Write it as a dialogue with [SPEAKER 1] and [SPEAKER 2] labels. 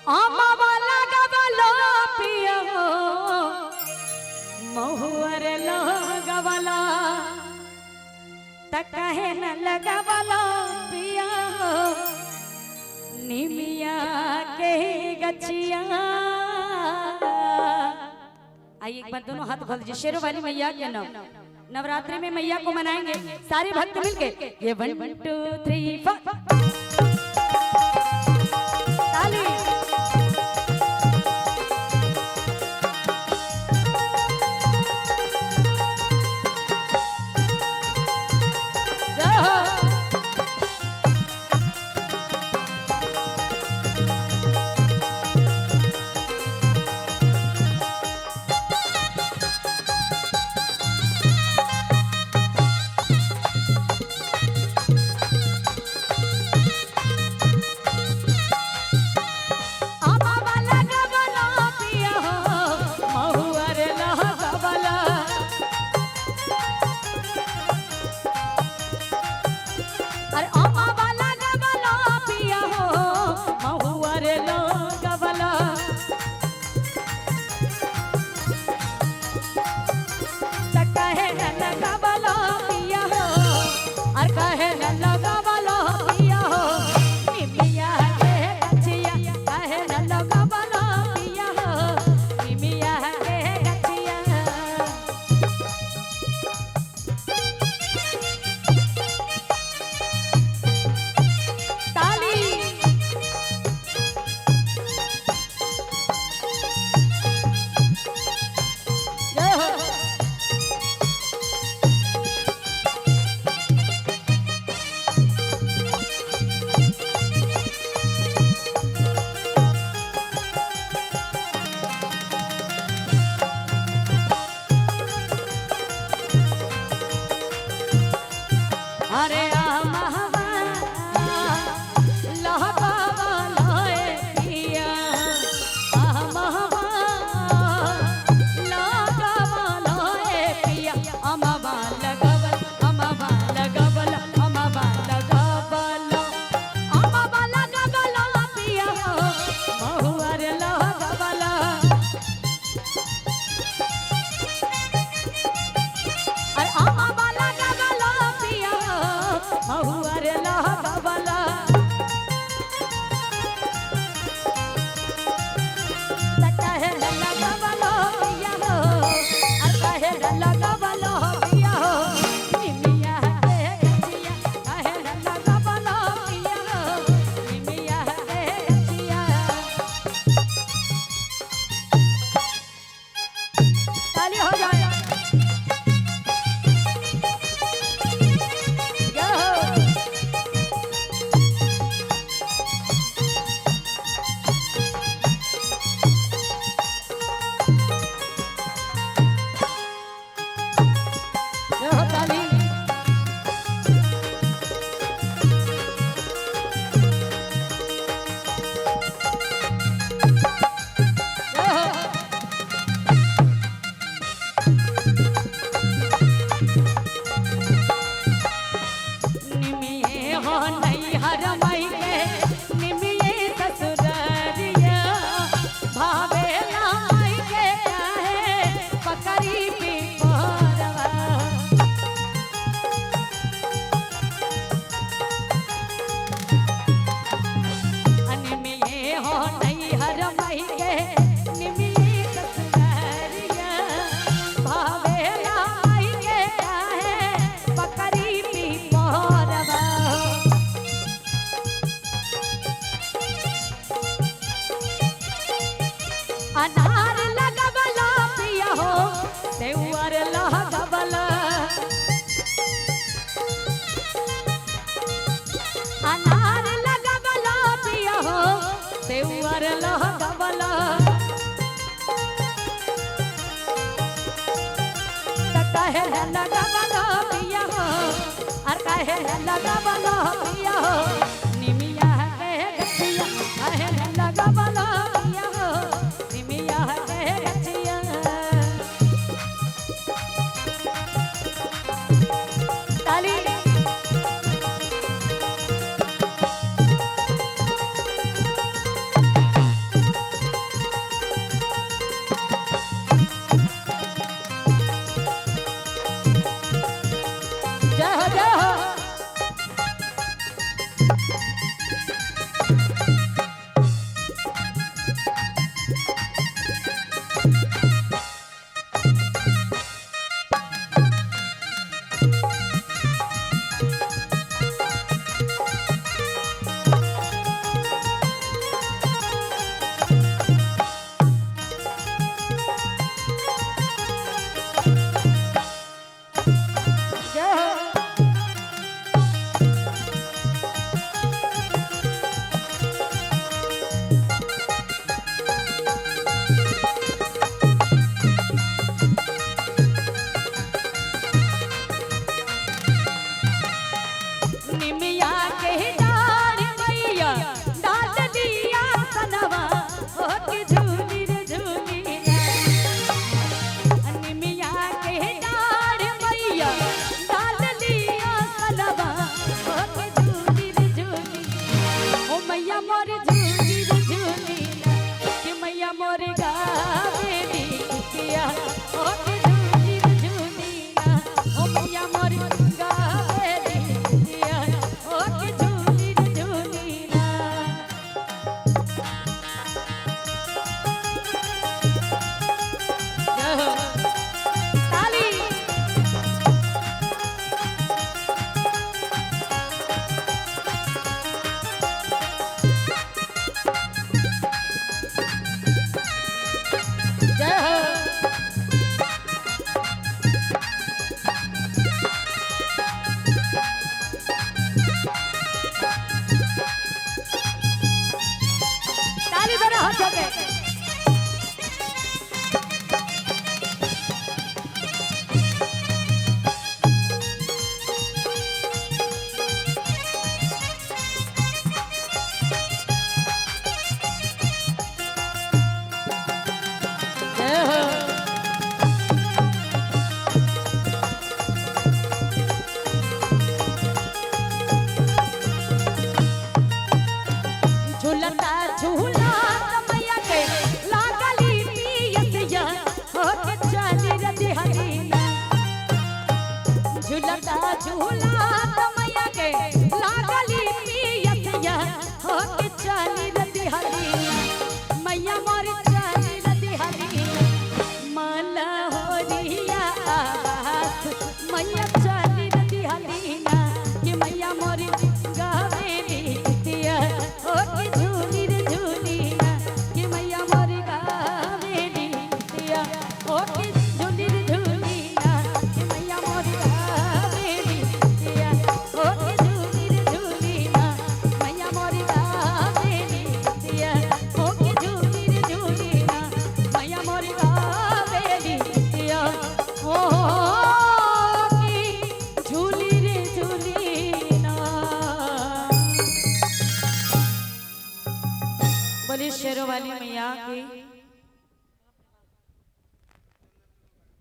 [SPEAKER 1] आमा वाला गवलो पिया हो महुअर लगवला त कहे न लगवला पिया हो निमिया के गछिया। आइए एक बार दोनों हाथ खोल दीजिए। शेरों वाली मैया के नाम नवरात्रि में मैया को मनाएंगे सारे भक्त मिलके। ये 1 2 3 4 ताली। अनार लगवला पिया हो सेउर लगवला। अनार लगवला पिया हो सेउर लगवला। कहे लगवला पिया हो और कहे लगवला पिया हो निमिया के गछिया। कहे लगवला पिया हो निमिया के गछिया। ताली खुश हो गए। झूलता झूला मैया के लागली पियसिया हो के चली रति हलीना। झूलता झूला मैया के लागली पियसिया हो के चली रति हलीना। मैया मोर चली रति हलीना। माला हो रिया आवास मैया चली रति हलीना कि मैया मोर गावे बिटिया हो के झूली रे झूलीना कि मैया मोर गावे बिटिया हो के झूली रे झूलीना कि मैया मोर गावे बिटिया हो के झूली रे झूलीना। मैया मोर गावे बिटिया हो के झूली रे झूलीना। मैया मोर गावे बिटिया हो के झूली रे झूलीना। बोली शेरों वाली मैया की।